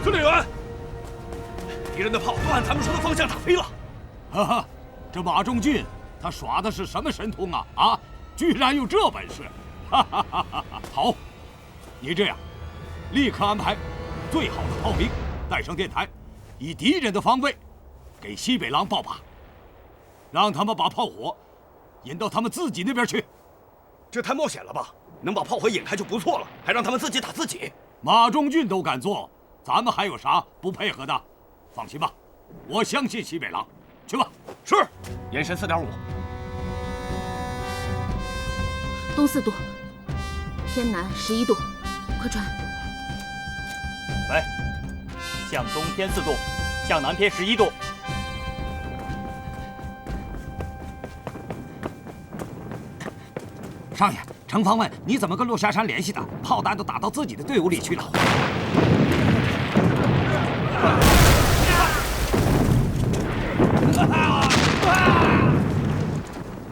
司令员，敌人的炮都按咱们说的方向打飞了。哈哈，这马仲俊他耍的是什么神通啊？啊，居然有这本事！哈哈哈哈！好，你这样，立刻安排最好的炮兵带上电台，以敌人的方位给西北狼报把，让他们把炮火引到他们自己那边去。这太冒险了吧？能把炮火引开就不错了，还让他们自己打自己。马仲俊都敢做，咱们还有啥不配合的？放心吧，我相信西北狼。去吧。是。延伸4.5。东4度，偏南11度，快传。喂，向东偏4度，向南偏11度。少爷，程芳问你怎么跟落霞山联系的？炮弹都打到自己的队伍里去了。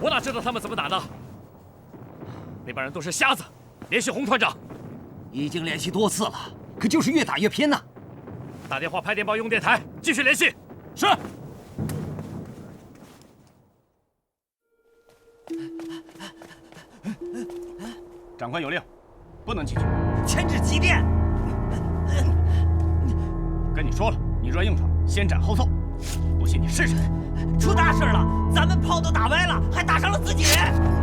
我哪知道他们怎么打的？那帮人都是瞎子。联系洪团长。已经联系多次了，可就是越打越偏呐。打电话、拍电报、用电台，继续联系。是。长官有令，不能进去。牵制急电。跟你说了，你若硬闯，先斩后奏。不信你试试。出大事了！咱们炮都打歪了，还打伤了自己人。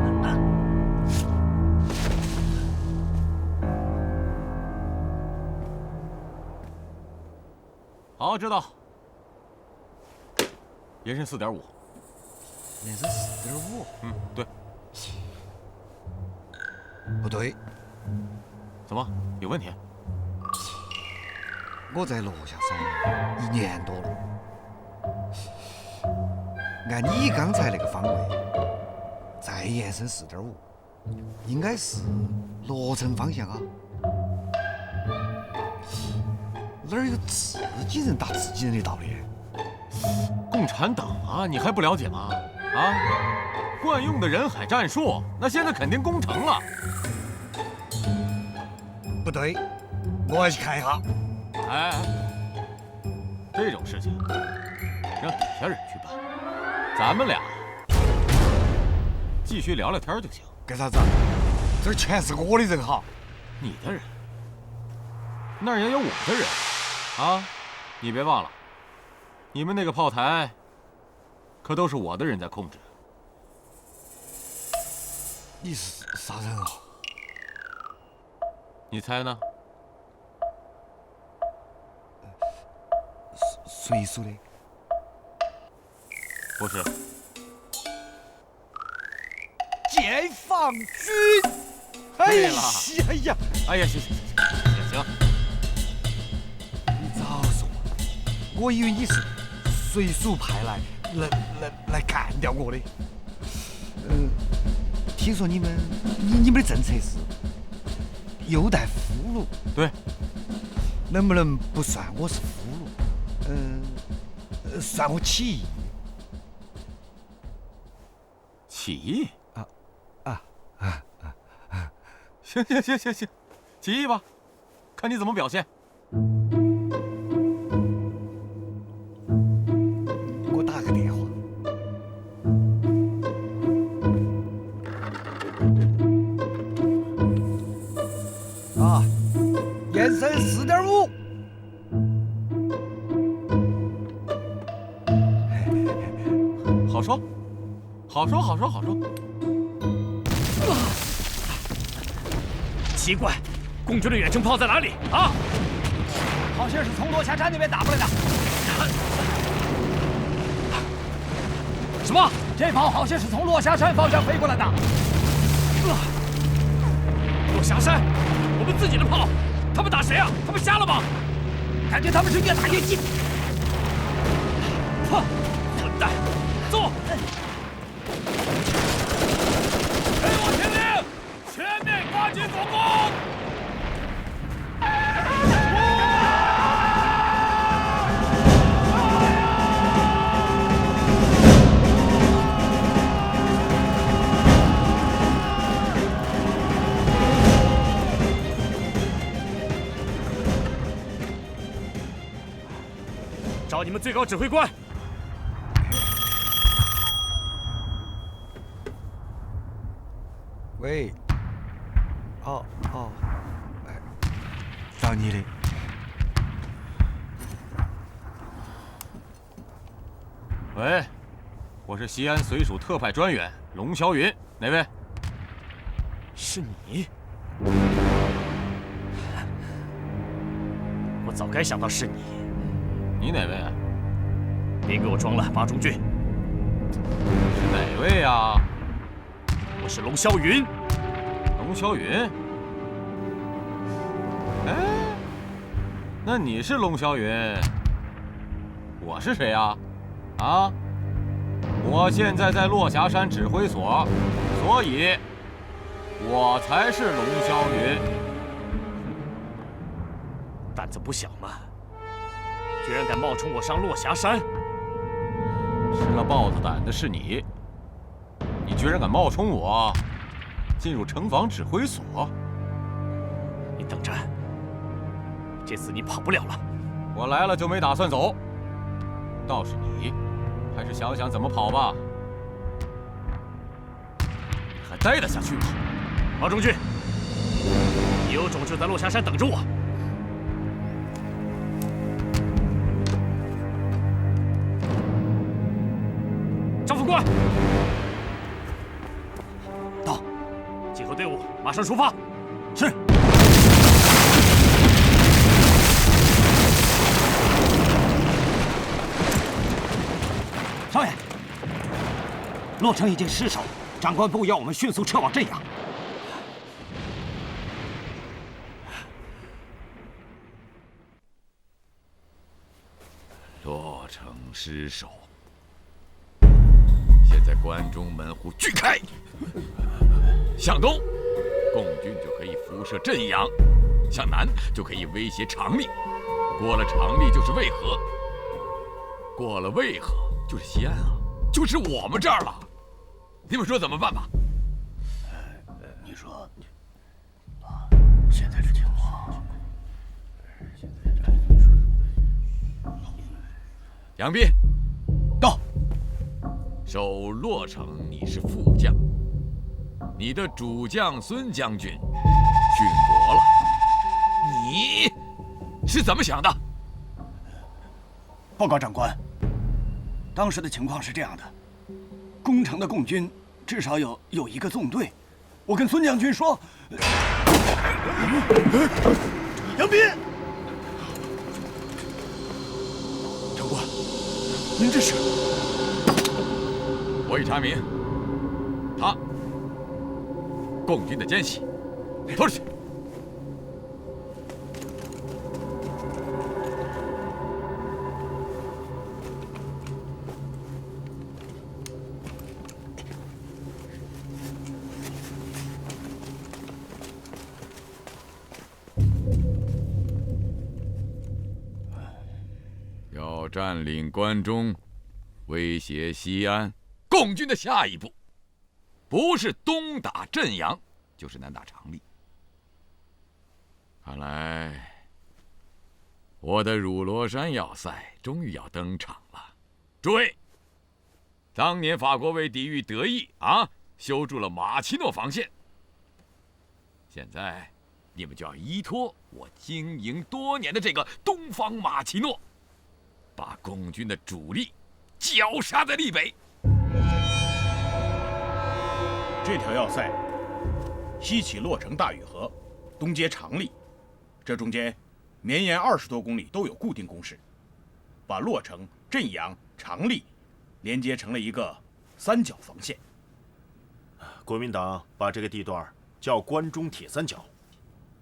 好，知道。延伸4.5。延伸4.5。嗯，对。不对。怎么有问题？我在落霞山1年多了，按你刚才那个方位，再延伸4.5，应该是罗城方向啊。哪儿有自己人打自己人的道理？共产党啊，你还不了解吗？啊，惯用的人海战术，那现在肯定攻城了。不对，我要去看一下。哎，这种事情让底下人去办，咱们俩继续聊聊天就行。干啥子？这儿全是我的人哈。你的人？那儿也有我的人啊！你别忘了，你们那个炮台可都是我的人在控制。你是啥人啊？你猜呢？谁说的？不是。解放军。对了。哎呀！哎呀，行，你早说，我以为你是随蜀派来干掉我的。听说你们的政策是优待俘虏。对。能不能不算我是俘虏？算我起义。起义？啊！行，起义吧，看你怎么表现。我打个电话。啊，延伸4.5。好说。奇怪，共军的远程炮在哪里啊？好像是从落霞山那边打过来的。什么？这炮好像是从落霞山方向飞过来的。落霞山，我们自己的炮，他们打谁啊？他们瞎了吗？感觉他们是越打越近。哼，混蛋，走！给我听令，全面发起总攻！找你们最高指挥官。喂。哦，哎，找你的。喂，我是西安绥署特派专员龙霄云，哪位？是你？我早该想到是你。你哪位啊？别给我装了，马中俊。是哪位啊？我是龙霄云。龙霄云？哎，那你是龙霄云，我是谁呀？啊？我现在在落霞山指挥所，所以我才是龙霄云。胆子不小嘛，居然敢冒充我上落霞山！吃了豹子胆的是你，你居然敢冒充我进入城防指挥所！你等着，这次你跑不了了。我来了就没打算走，倒是你，还是想想怎么跑吧。还待得下去吗？马中俊，你有种就在落霞山等着我。张副官，到，集合队伍，马上出发。是。少爷，洛城已经失守，长官部要我们迅速撤往镇阳。洛城失守，现在关中门户俱开，向东，共军就可以辐射镇阳；向南就可以威胁长历。过了长历就是渭河，过了渭河就是西安啊，就是我们这儿了。你们说怎么办吧？你说，现在这情况，杨斌，到。守洛城，你是副将，你的主将孙将军殉国了，你是怎么想的？报告长官，当时的情况是这样的：攻城的共军至少有一个纵队，我跟孙将军说，杨斌，长官，您这是？我已查明，他共军的奸细，拖出去。要占领关中，威胁西安。共军的下一步，不是东打镇阳，就是南打长历。看来，我的乳罗山要塞终于要登场了。诸位，当年法国为抵御德意啊，修筑了马奇诺防线。现在，你们就要依托我经营多年的这个东方马奇诺，把共军的主力绞杀在立北。这条要塞，西起洛城大禹河，东接长历，这中间绵延20多公里都有固定工事，把洛城、镇阳、长历连接成了一个三角防线。国民党把这个地段叫关中铁三角。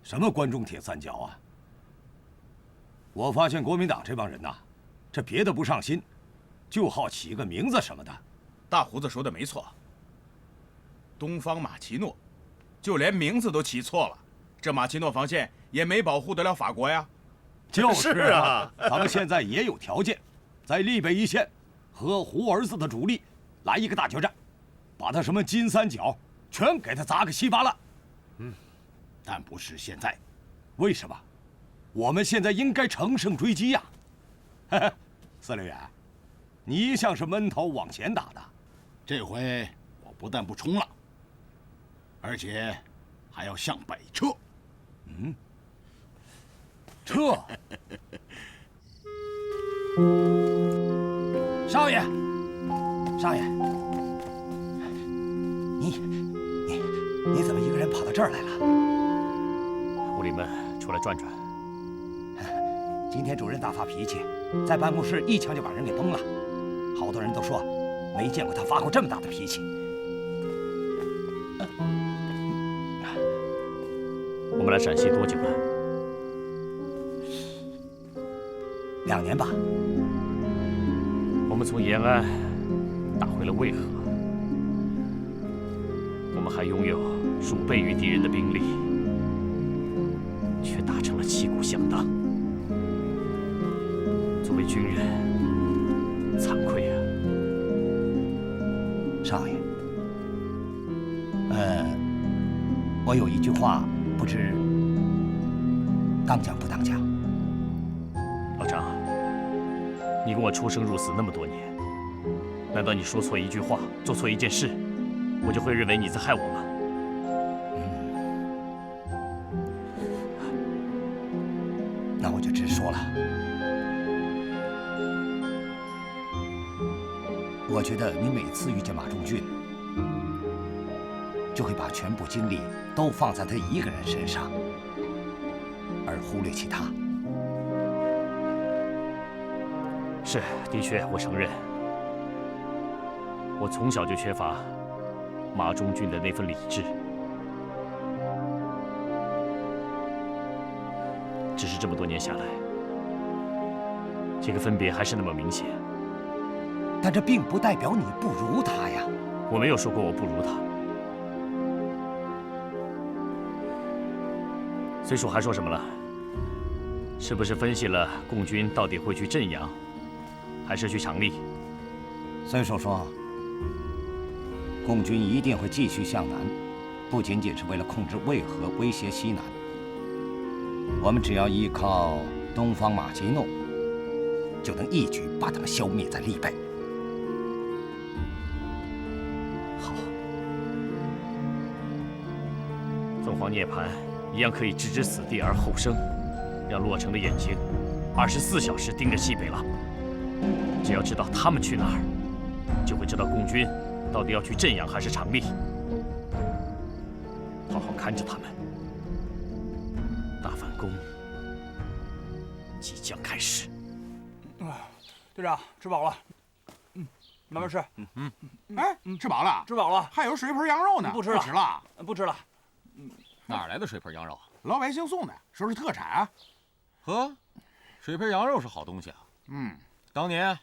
什么关中铁三角啊？我发现国民党这帮人呐，这别的不上心，就好起个名字什么的。大胡子说的没错。东方马奇诺，就连名字都起错了，这马奇诺防线也没保护得了法国呀。就是啊，咱们现在也有条件，在立北一线和胡儿子的主力来一个大决战，把他什么金三角全给他砸个稀巴烂。但不是现在，为什么？我们现在应该乘胜追击呀！司令员，你一向是闷头往前打的，这回我不但不冲了，而且还要向北撤。撤。少爷，少爷，你怎么一个人跑到这儿来了？护理们出来转转。今天主任大发脾气，在办公室一枪就把人给崩了，好多人都说没见过他发过这么大的脾气。我们来陕西多久了？2年吧。我们从延安打回了渭河，我们还拥有数倍于敌人的兵力，却打成了旗鼓相当。作为军人，惭愧啊！少爷，我有一句话，不知当讲不当讲。老张，你跟我出生入死那么多年，难道你说错一句话，做错一件事，我就会认为你在害我吗？那我就直说了。我觉得你每次遇见马仲俊，就会把全部精力都放在他一个人身上，而忽略其他。是，的确，我承认，我从小就缺乏马仲俊的那份理智。只是这么多年下来，这个分别还是那么明显。但这并不代表你不如他呀。我没有说过我不如他。虽说还说什么了？是不是分析了共军到底会去镇阳，还是去长利？虽说共军一定会继续向南，不仅仅是为了控制渭河，威胁西南。我们只要依靠东方马奇诺，就能一举把他们消灭在利贝。好，凤凰涅槃一样可以置之死地而后生，让洛城的眼睛24小时盯着西北了。只要知道他们去哪儿，就会知道共军到底要去镇阳还是长利。好好看着他们。大反攻即将开始。队长，吃饱了。慢慢吃。哎，吃饱了？吃饱了。还有水盆羊肉呢。不吃了。不吃了。不吃了。哪来的水盆羊肉？老百姓送的，说是特产啊。呵，水盆羊肉是好东西啊。当年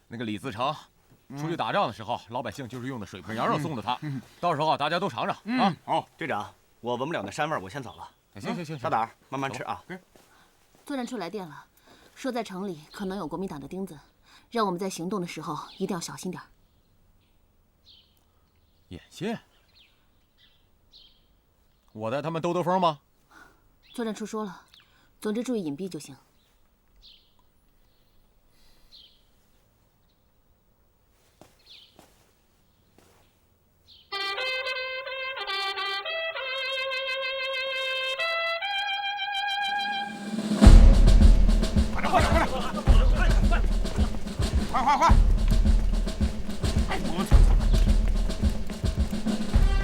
那个李自成出去打仗的时候，老百姓就是用的水盆羊肉送的他。到时候啊，大家都尝尝啊。好，队长，我闻不了那膻味，我先走了。行，小胆，慢慢吃啊。作战处来电了，说在城里可能有国民党的钉子，让我们在行动的时候一定要小心点。眼线？我带他们兜兜风吗？作战处说了，总之注意隐蔽就行。快！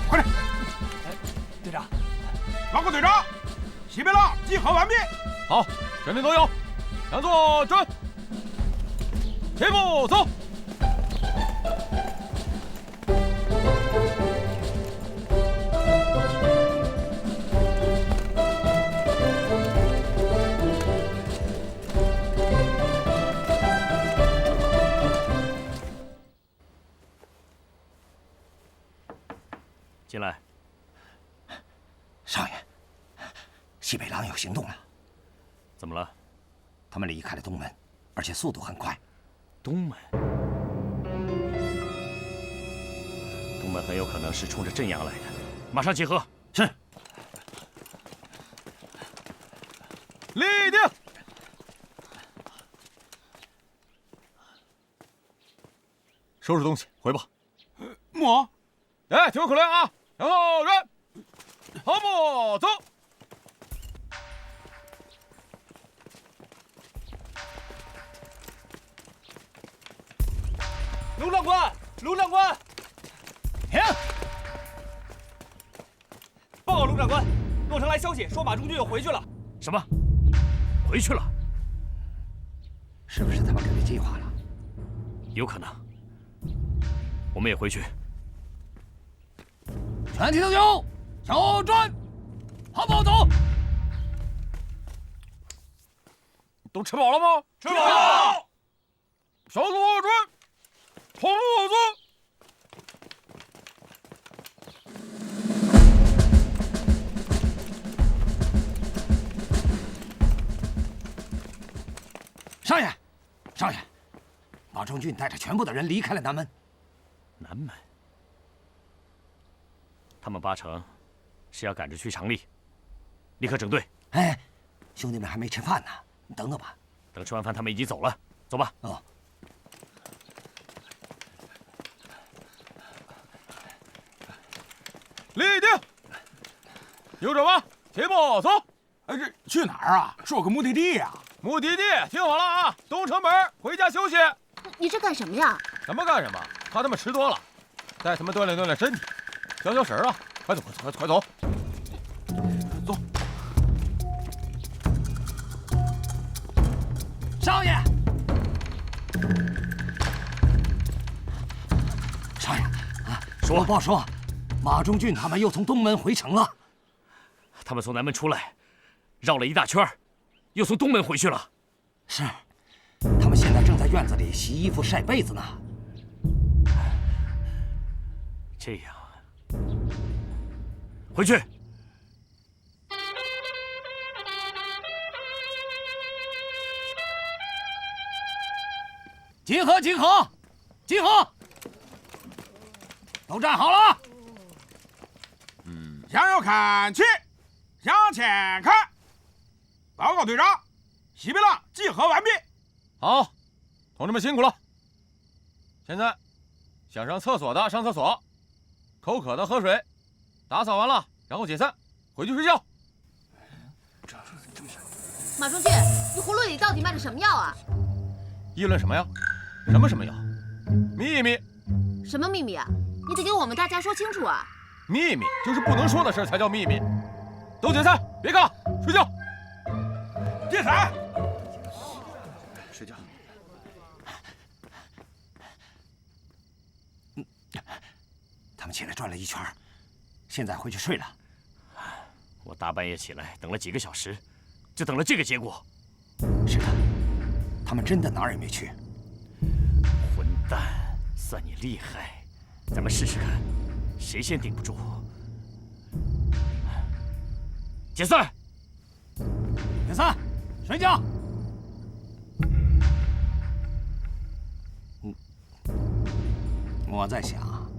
快点！队长，报告队长，西北狼集合完毕。好，全队都有，向左转，齐步走。进来。少爷，西北狼有行动了。怎么了？他们离开了东门，而且速度很快。东门？东门很有可能是冲着镇阳来的，马上集合。是。立定。收拾东西回吧。我，哎，听我口令啊！然后人，跑步走。龙长官，龙长官，停！报告龙长官，洛城来消息说马中俊又回去了。什么？回去了？是不是他们改变计划了？有可能。我们也回去。全体都有，小转，跑步走。都吃饱了吗？吃饱了。小组准，跑步走。少爷，少爷，马中俊带着全部的人离开了南门。南门？他们八成是要赶着去长利，立刻整队。哎，兄弟们还没吃饭呢，你等等吧。等吃完饭，他们已经走了。走吧。哦。立定，有准吧，齐步走。哎，这去哪儿啊？说个目的地呀。目的地听好了啊，东城门，回家休息。你这干什么呀？什么干什么？怕他们吃多了，带他们锻炼锻炼身体，消消食啊！快走，快走！走。少爷，少爷啊，我报说，马中俊他们又从东门回城了。他们从南门出来，绕了一大圈，又从东门回去了。是，他们现在正在院子里洗衣服、晒被子呢。这样，回去。集合，集合，集合！都站好了。向右看齐，向前看。报告队长，西北狼集合完毕。好，同志们辛苦了。现在，想上厕所的上厕所，口渴的喝水，打扫完了然后解散，回去睡觉。马中俊，你葫芦里到底卖的什么药啊？议论什么呀？什么药？秘密。什么秘密啊？你得给我们大家说清楚啊！秘密就是不能说的事才叫秘密。都解散，别干了，睡觉。解散。睡觉。他们起来转了一圈，现在回去睡了。我大半夜起来等了几个小时，就等了这个结果。是的，他们真的哪儿也没去。混蛋，算你厉害，咱们试试看，谁先顶不住。解散。解散，睡觉。我在想，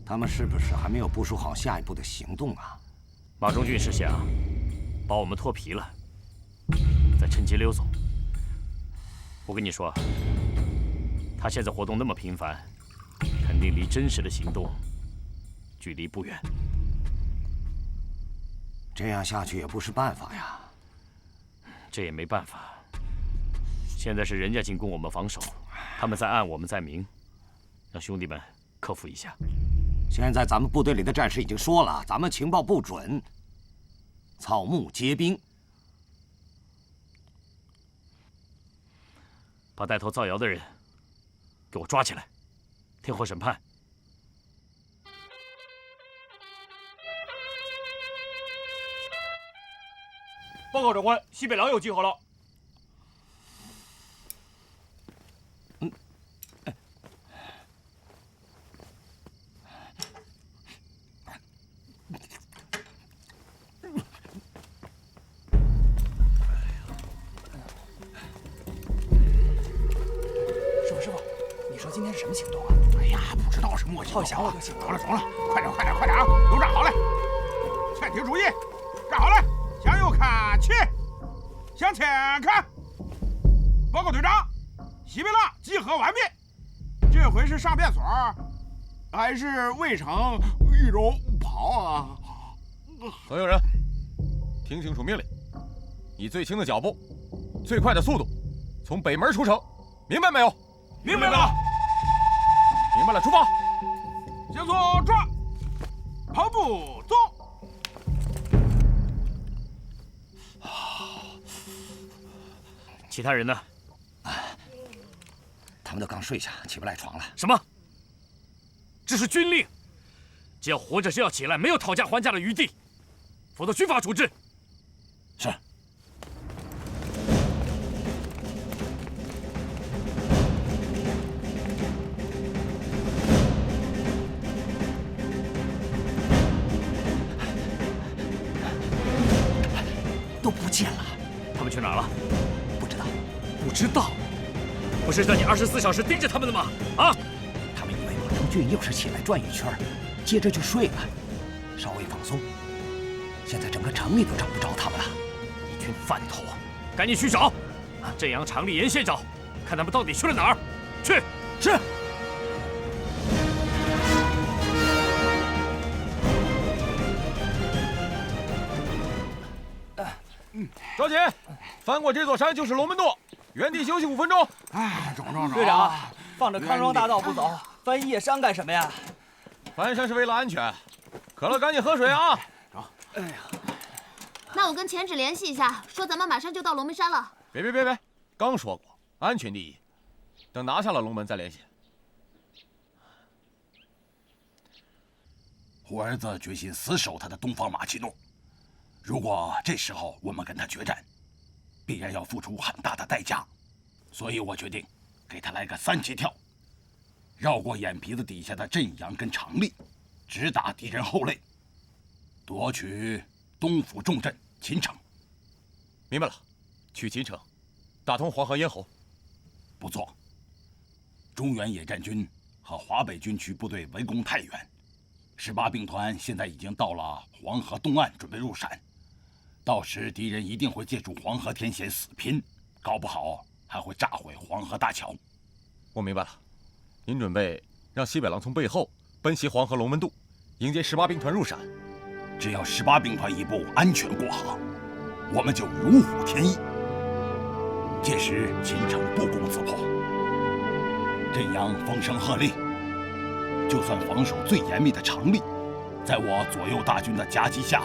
他们是不是还没有部署好下一步的行动啊？马中俊是想把我们脱皮了，再趁机溜走。我跟你说，他现在活动那么频繁，肯定离真实的行动距离不远。这样下去也不是办法呀。这也没办法。现在是人家进攻，我们防守，他们在暗，我们在明，让兄弟们克服一下。现在咱们部队里的战士已经说了，咱们情报不准，草木皆兵。把带头造谣的人给我抓起来，听候审判。报告长官，西北狼又集合了。师傅，你说今天是什么行动啊？哎呀，不知道是默契。好想我就行。懂了，快点啊！都站好了，全体注意，站好了，向右看齐，向前看。报告队长，西北狼集合完毕，这这回是上便所，还是渭城玉龙袍啊？所有人，听清楚命令，以最轻的脚步，最快的速度，从北门出城，明白没有？明白了。明白了，出发。向左转，跑步走。其他人呢？他们都刚睡下，起不来床了。什么？这是军令，只要活着就要起来，没有讨价还价的余地，否则军法处置。是。都不见了，他们去哪儿了？不知道。不知道？不是让你24小时盯着他们的吗？啊！他们以为马中俊又是起来转一圈，接着就睡了，稍微放松。现在整个城里都找不着他们了。一群饭头，赶紧去找！镇阳长历沿线找，看他们到底去了哪儿。去。是。着急，翻过这座山就是龙门渡，原地休息5分钟。队长，放着康庄大道不走，翻夜山干什么呀？翻山是为了安全。渴了赶紧喝水啊！哎呀，那我跟前指联系一下，说咱们马上就到龙门山了。别，刚说过安全第一，等拿下了龙门再联系。我儿子决心死守他的东方马奇诺。如果这时候我们跟他决战，必然要付出很大的代价，所以我决定给他来个3级跳，绕过眼皮子底下的镇阳跟长历，直打敌人后肋，夺取东府重镇秦城。明白了，去秦城，打通黄河咽喉。不错。中原野战军和华北军区部队围攻太原，18兵团现在已经到了黄河东岸，准备入陕。到时敌人一定会借助黄河天险死拼，搞不好还会炸毁黄河大桥。我明白了，您准备让西北狼从背后奔袭黄河龙门渡，迎接18兵团入陕。只要18兵团一部安全过河，我们就如虎添翼。届时秦城不攻自破，镇阳风声鹤唳，就算防守最严密的长历，在我左右大军的夹击下，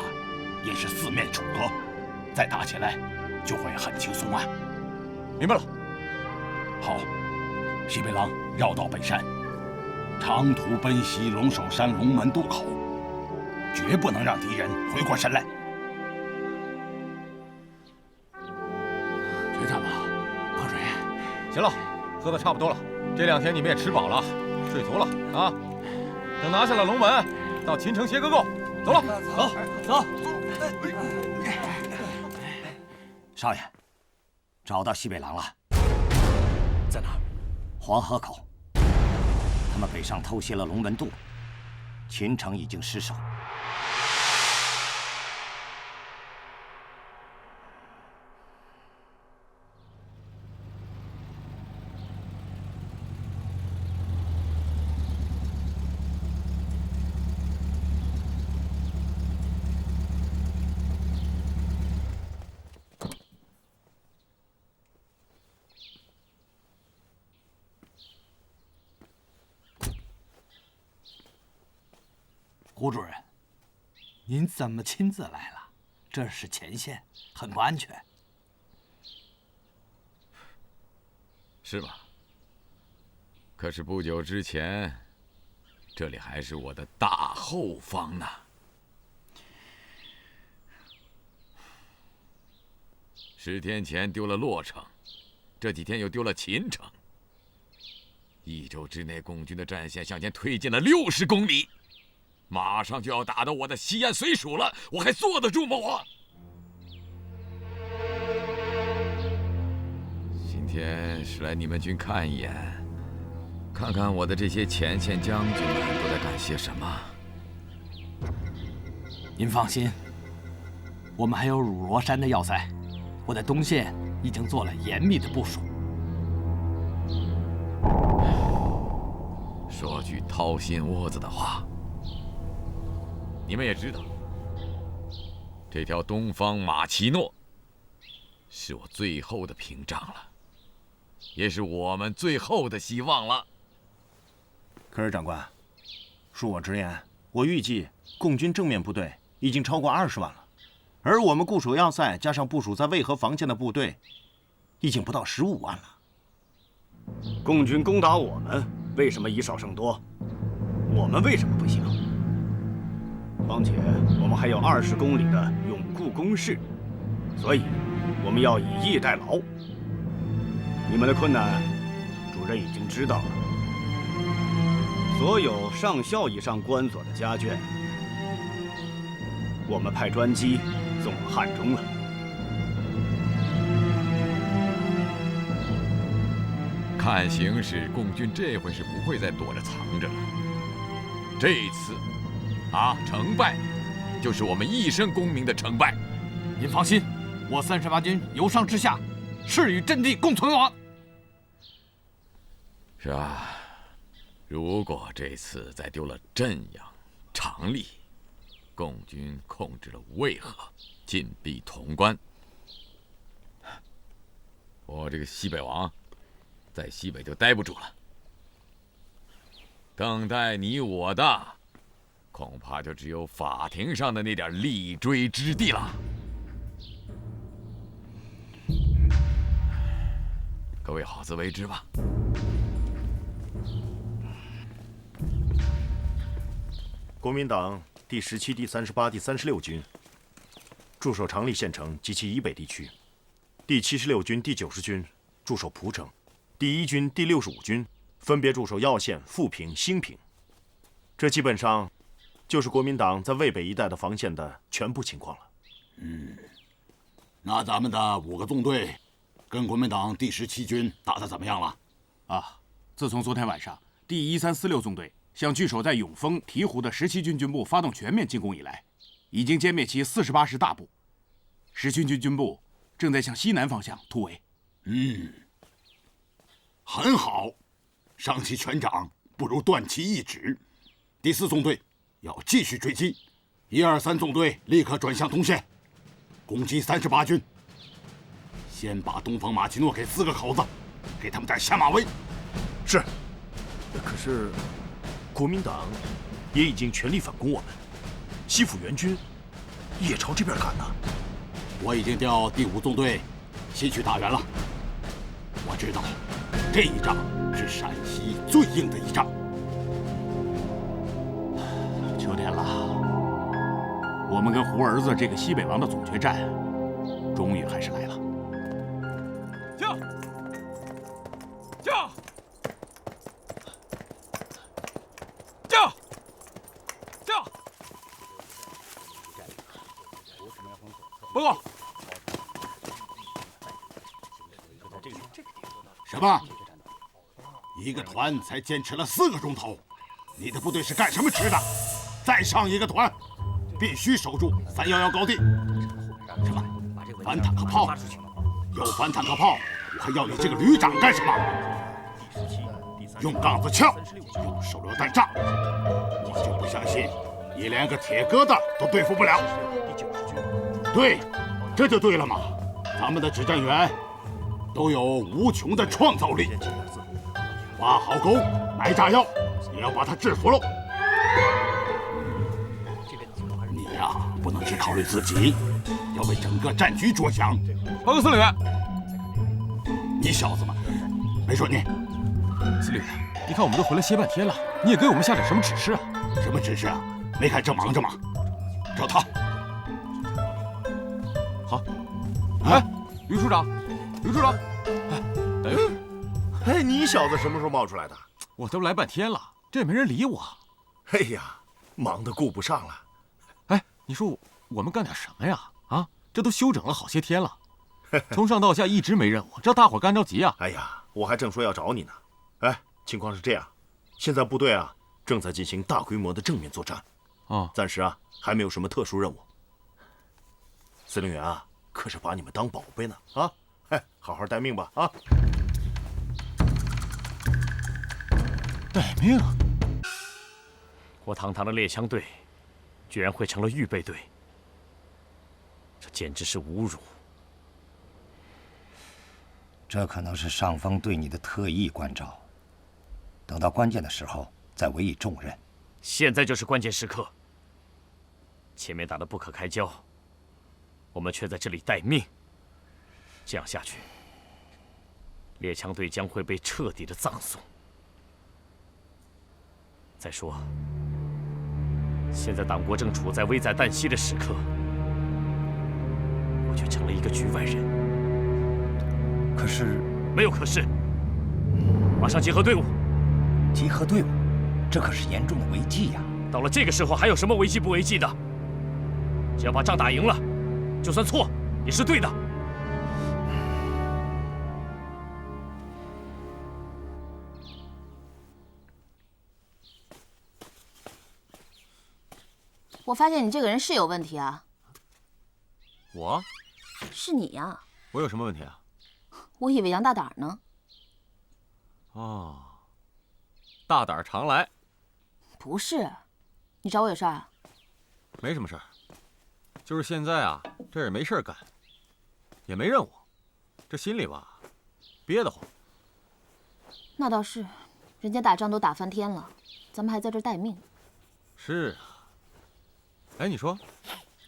也是4面楚歌，再打起来就会很轻松啊。明白了。好，西北狼绕道北山，长途奔袭龙首山龙门渡口，绝不能让敌人回过神来。决战吧，喝水。行了，喝的差不多了。这2天你们也吃饱了，睡足了啊。等拿下了龙门，到秦城歇个够。走了，走。少爷，找到西北狼了。在哪儿？黄河口。他们北上偷袭了龙门渡，秦城已经失守。胡主任，您怎么亲自来了？这是前线，很不安全。是吧？可是不久之前，这里还是我的大后方呢。10天前丢了洛城，这几天又丢了秦城。1周之内，共军的战线向前推进了60公里。马上就要打到我的西安绥署了，我还坐得住吗？我今天是来你们军看一眼，看看我的这些前线将军们都在干些什么。您放心，我们还有乳螺山的要塞，我在东线已经做了严密的部署。说句掏心窝子的话，你们也知道，这条东方马奇诺是我最后的屏障了，也是我们最后的希望了。可是长官，恕我直言，我预计共军正面部队已经超过20万了，而我们固守要塞加上部署在渭河防线的部队，已经不到15万了。共军攻打我们，为什么以少胜多？我们为什么不行？况且我们还有20公里的永固工事，所以我们要以逸待劳。你们的困难，主任已经知道了。所有上校以上官所的家眷，我们派专机送往汉中了。看形势，共军这回是不会再躲着藏着了。这一次，成败，就是我们一生功名的成败。您放心，我38军由上至下，誓与阵地共存亡。是啊，如果这次再丢了镇阳、长荔，共军控制了渭河，紧闭潼关，我这个西北王在西北就待不住了。等待你我的，恐怕就只有法庭上的那点立锥之地了。各位好自为之吧。国民党第17、第38、第36军驻守长荔县城及其以北地区；第76军、第90军驻守蒲城；第1军、第65军分别驻守耀县、富平、兴平。这基本上就是国民党在渭北一带的防线的全部情况了。那咱们的5个纵队跟国民党第17军打得怎么样了？自从昨天晚上第1346纵队向据守在永丰、醍醐的17军军部发动全面进攻以来，已经歼灭其48师大部，17军军部正在向西南方向突围。很好，上其拳掌，不如断其一指。第4纵队要继续追击，1、2、3纵队立刻转向东线，攻击38军。先把东方马奇诺给4个口子，给他们点下马威。是。可是，国民党也已经全力反攻我们，西府援军也朝这边赶呢。我已经调第5纵队西去打援了。我知道，这一仗是陕西最硬的一仗。秋天了，我们跟胡儿子这个西北王的总决战，终于还是来了。驾！驾！驾！驾！报告。什么？一个团才坚持了4个钟头，你的部队是干什么吃的？再上一个团，必须守住311高地。什么？反坦克炮？有反坦克炮，我还要你这个旅长干什么？用杠子枪，用手榴弹炸，我就不相信你连个铁疙瘩都对付不了。对，这就对了嘛。咱们的指战员都有无穷的创造力，挖好沟，埋炸药，也要把他制服喽。你呀，不能只考虑自己，要为整个战局着想。报告司令员，你小子们，没说你。司令员，你看我们都回来歇半天了，你也给我们下点什么指示啊？什么指示啊？没看正忙着吗？找他。好。哎，于处长，于处长，等一会儿。你小子什么时候冒出来的？我都来半天了，这也没人理我。哎呀，忙得顾不上了。哎，你说我们干点什么呀？这都休整了好些天了，从上到下一直没任务，这大伙干着急啊！哎呀，我还正说要找你呢。哎，情况是这样，现在部队正在进行大规模的正面作战，暂时还没有什么特殊任务。司令员可是把你们当宝贝呢好好待命吧待命？我堂堂的猎枪队，居然会成了预备队，这简直是侮辱。这可能是上峰对你的特意关照，等到关键的时候再委以重任。现在就是关键时刻，前面打得不可开交，我们却在这里待命。这样下去，猎枪队将会被彻底的葬送。再说，现在党国正处在危在旦夕的时刻，我却成了一个局外人。可是，没有可是，马上集合队伍。集合队伍，这可是严重的违纪呀！到了这个时候，还有什么违纪不违纪的？只要把仗打赢了，就算错也是对的。我发现你这个人是有问题啊！我？是你呀！我有什么问题啊？我以为杨大胆呢。哦，大胆常来。不是，你找我有事啊？没什么事儿，就是现在啊，这也没事干，也没任务，这心里吧，憋得慌。那倒是，人家打仗都打翻天了，咱们还在这儿待命。是啊。哎，你说，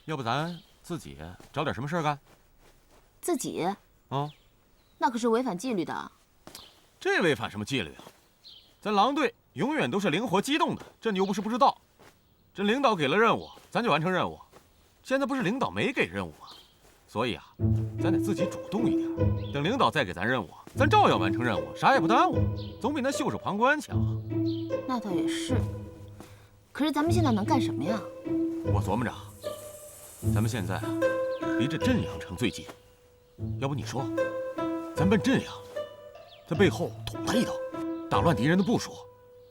要不咱自己找点什么事儿干？自己？啊？那可是违反纪律的。这违反什么纪律啊？咱狼队永远都是灵活机动的，这你又不是不知道。这领导给了任务，咱就完成任务。现在不是领导没给任务啊，所以啊，咱得自己主动一点。等领导再给咱任务，咱照样完成任务，啥也不耽误，总比那袖手旁观强。那倒也是。可是咱们现在能干什么呀？我琢磨着，咱们现在啊，离这镇阳城最近。要不你说，咱奔镇阳，在背后捅他一刀，打乱敌人的部署，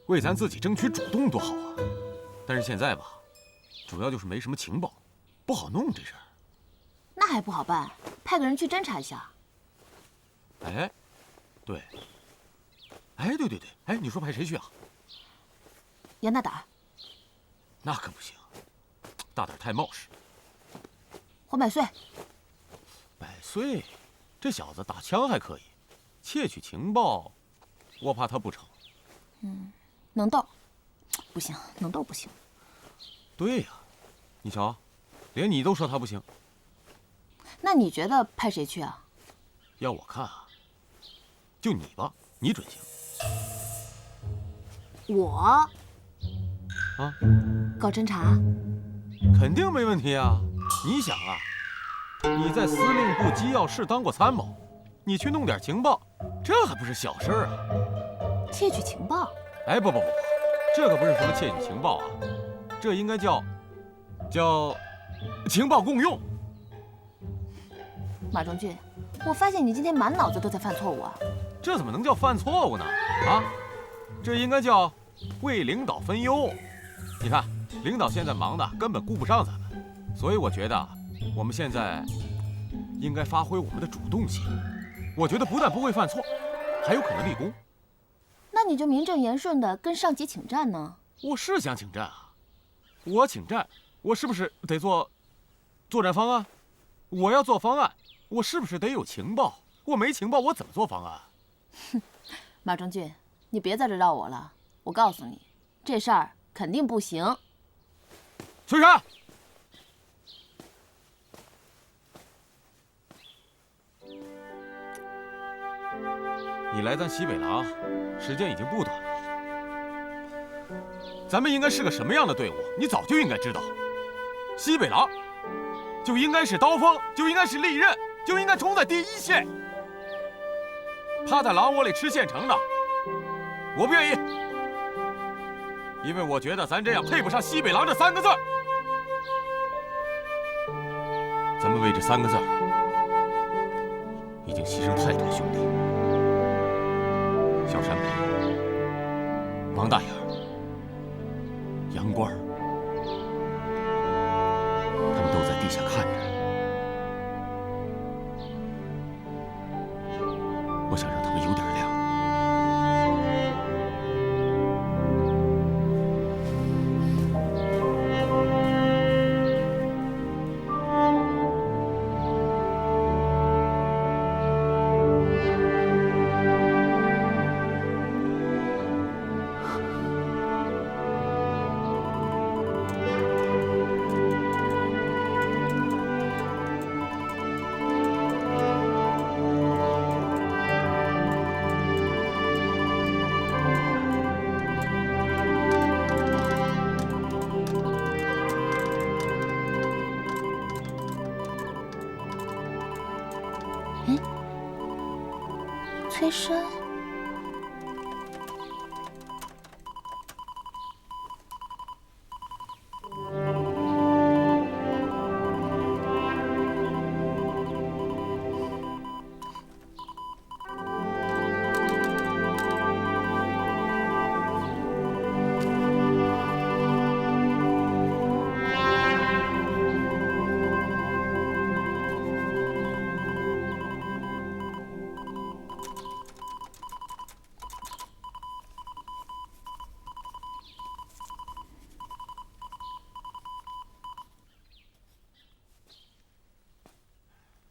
为咱自己争取主动多好啊！但是现在吧，主要就是没什么情报，不好弄这事儿。那还不好办，派个人去侦查一下。哎，对，哎，对，哎，你说派谁去啊？杨大胆。那可不行，大胆太冒失。黄百岁。百岁，这小子打枪还可以，窃取情报，我怕他不成。能斗，不行，能斗不行。对呀，你瞧，连你都说他不行。那你觉得派谁去啊？要我看啊，就你吧，你准行。我？啊？搞侦查？肯定没问题啊！你想啊，你在司令部机要室当过参谋，你去弄点情报，这还不是小事啊？窃取情报？哎，不，这可不是什么窃取情报啊，这应该叫情报共用。马仲俊，我发现你今天满脑子都在犯错误啊！这怎么能叫犯错误呢？啊，这应该叫为领导分忧。你看，领导现在忙的根本顾不上咱们，所以我觉得我们现在应该发挥我们的主动性。我觉得不但不会犯错，还有可能立功。那你就名正言顺的跟上级请战呢？我是想请战啊，我请战，我是不是得做作战方案？我要做方案，我是不是得有情报？我没情报，我怎么做方案？哼，马仲俊，你别在这绕我了。我告诉你，这事儿肯定不行。崔山，你来咱西北狼，时间已经不短了。咱们应该是个什么样的队伍？你早就应该知道。西北狼就应该是刀锋，就应该是利刃，就应该冲在第一线。趴在狼窝里吃现成的，我不愿意，因为我觉得咱这样配不上西北狼这3个字儿。咱们为这3个字儿已经牺牲太多兄弟，小山北、王大眼、杨官儿，他们都在地下看着。我想让他们有点亮。崔深。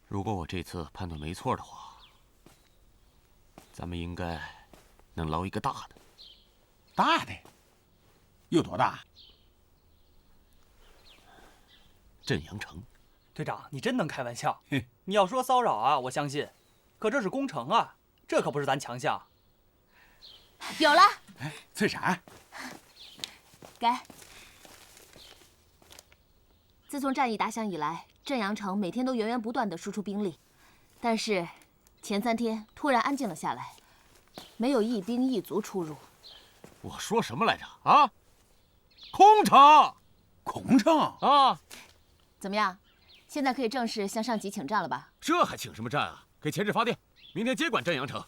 如果我这次判断没错的话，咱们应该能捞一个大的。大的？有多大？镇阳城。队长，你真能开玩笑。你要说骚扰啊，我相信，可这是攻城啊，这可不是咱强项。有了。翠闪，给。自从战役打响以来，镇阳城每天都源源不断地输出兵力，但是前3天突然安静了下来，没有一兵一卒出入。我说什么来着啊？空城，空城啊！怎么样？现在可以正式向上级请战了吧？这还请什么战啊？给前置发电，明天接管镇阳城。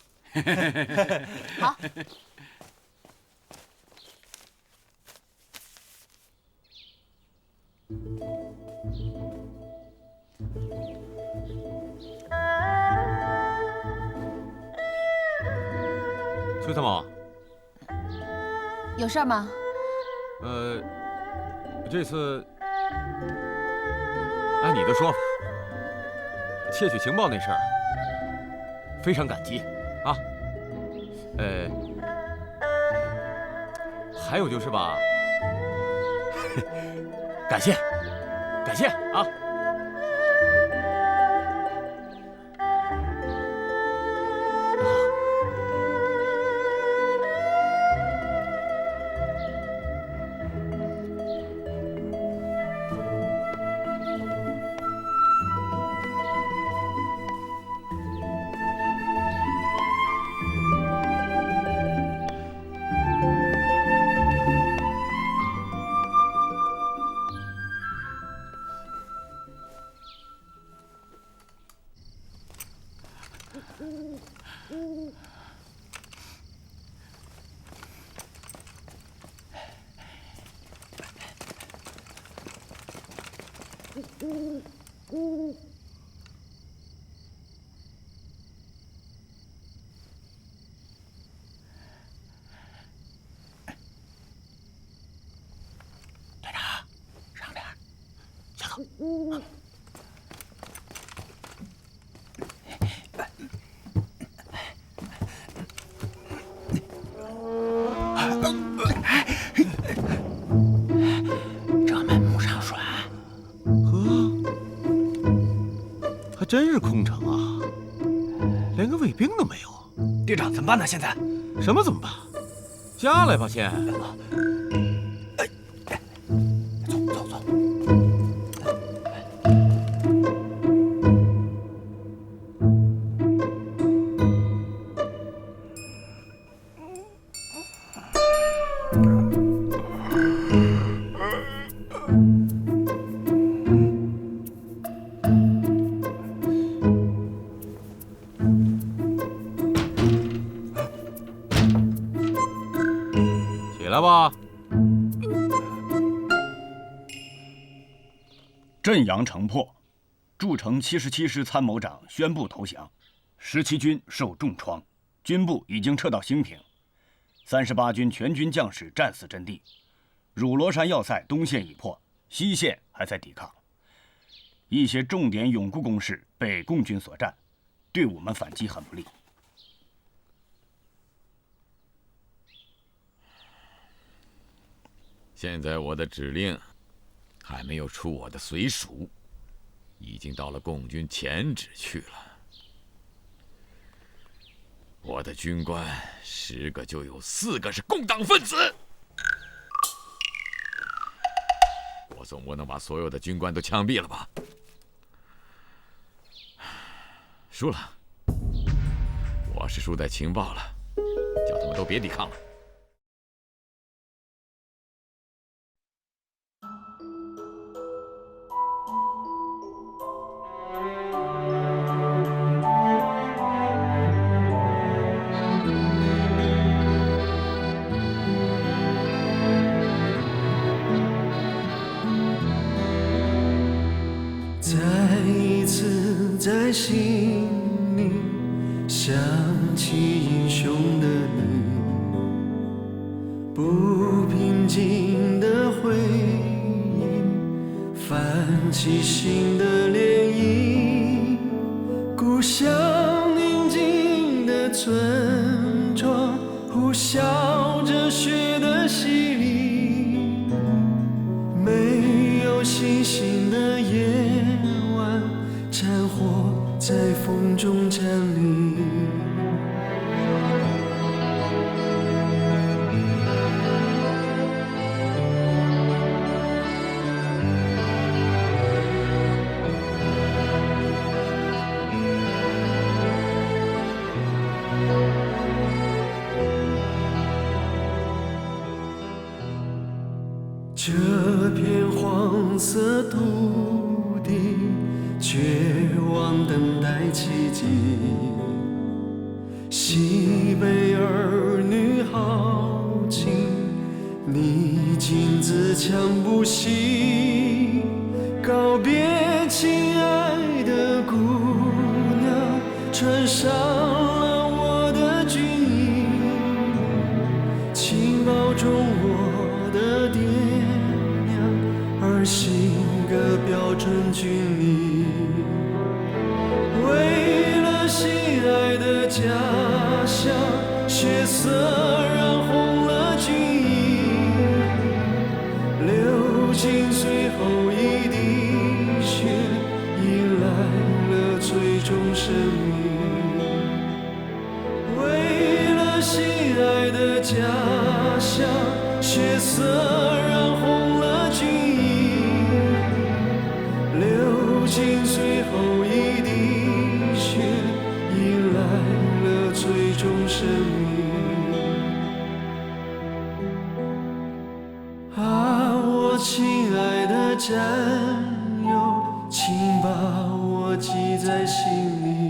好。崔参谋，有事吗？这次按你的说法，窃取情报那事儿，非常感激啊。还有就是吧，感谢啊。队长，上点，下头。这门木上栓，还真是空城啊，连个卫兵都没有。队长，怎么办呢？现在？什么怎么办？下来吧，先。走。起来吧。镇阳城破，驻城77师参谋长宣布投降，17军受重创，军部已经撤到兴平，38军全军将士战死阵地，乳螺山要塞东线已破，西线还在抵抗，一些重点永固工事被共军所占，对我们反击很不利。现在我的指令还没有出我的随属，已经到了共军前指去了。我的军官10个就有4个是共党分子，我总不能把所有的军官都枪毙了吧？输了，我是输在情报了，叫他们都别抵抗了。在心里想起英雄的你，不平静的回忆泛起新的涟漪，故乡宁静的村庄呼啸着雪的洗礼，没有星星的夜晚，战火在风中站立。这片黄色土地，绝望等待奇迹。西北儿女豪情，你经自强不息。告别亲爱的姑娘，穿上了我的军衣，请保重我的爹娘，儿行个标准军礼。为了心爱的家乡，血色染红了军衣，流尽最后一滴血，迎来了最终生命。为了心爱的家乡，血色染红了军衣，流尽最后一滴血，迎来了最终生命。啊，我亲爱的战友，请把我记在心里。